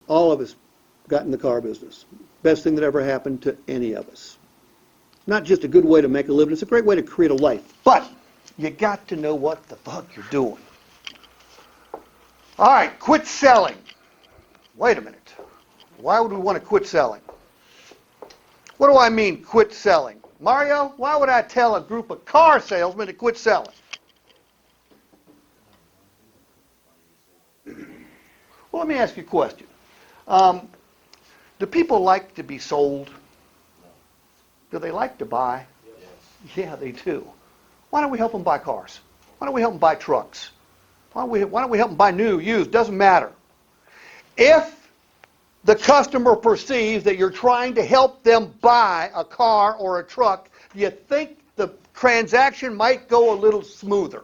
All of us got in the car business. Best thing that ever happened to any of us. Not just a good way to make a living, it's a great way to create a life. But you got to know what the fuck you're doing. All right, quit selling. Wait a minute. Why would we want to quit selling? What do I mean, quit selling? Mario, why would I tell a group of car salesmen to quit selling? Well, let me ask you a question. Do people like to be sold? Do they like to buy? Yes. Yeah, they do. Why don't we help them buy cars? Why don't we help them buy trucks? Why don't we help them buy new, used? Doesn't matter. If the customer perceives that you're trying to help them buy a car or a truck, you think the transaction might go a little smoother.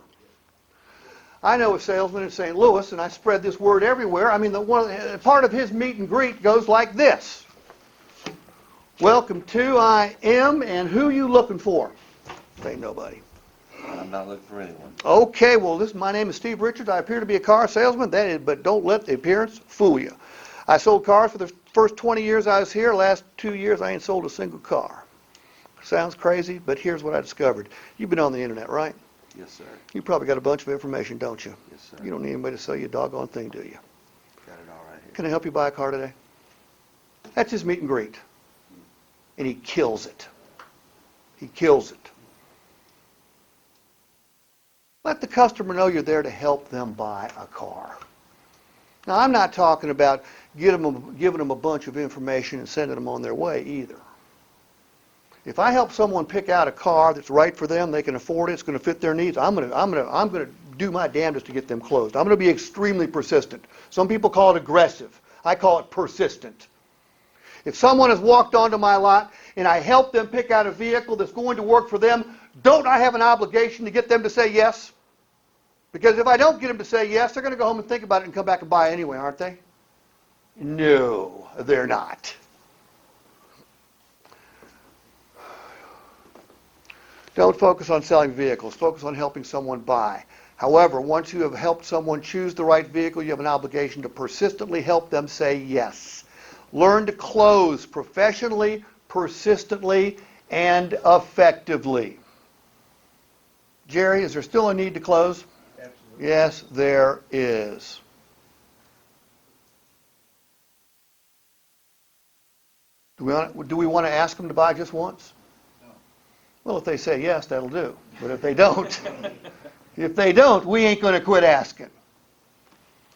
I know a salesman in St. Louis, and I spread this word everywhere. I mean, part of his meet and greet goes like this. Welcome to I am, and who you looking for? Ain't nobody. I'm not looking for anyone. Okay, well, my name is Steve Richards. I appear to be a car salesman, but don't let the appearance fool you. I sold cars for the first 20 years I was here. Last 2 years, I ain't sold a single car. Sounds crazy, but here's what I discovered. You've been on the internet, right? Yes, sir. You probably got a bunch of information, don't you? Yes, sir. You don't need anybody to sell you a doggone thing, do you? Got it all right here. Can I help you buy a car today? That's his meet and greet. And he kills it. He kills it. Let the customer know you're there to help them buy a car. Now, I'm not talking about giving them a bunch of information and sending them on their way either. If I help someone pick out a car that's right for them, they can afford it, it's going to fit their needs, I'm going to do my damnedest to get them closed. I'm going to be extremely persistent. Some people call it aggressive. I call it persistent. If someone has walked onto my lot and I help them pick out a vehicle that's going to work for them, don't I have an obligation to get them to say yes? Because if I don't get them to say yes, they're going to go home and think about it and come back and buy anyway, aren't they? No, they're not. Don't focus on selling vehicles. Focus on helping someone buy. However, once you have helped someone choose the right vehicle, you have an obligation to persistently help them say yes. Learn to close professionally, persistently, and effectively. Jerry, is there still a need to close? Absolutely. Yes, there is. Do we want to ask them to buy just once? No. Well, if they say yes, that'll do. But if they don't, we ain't going to quit asking.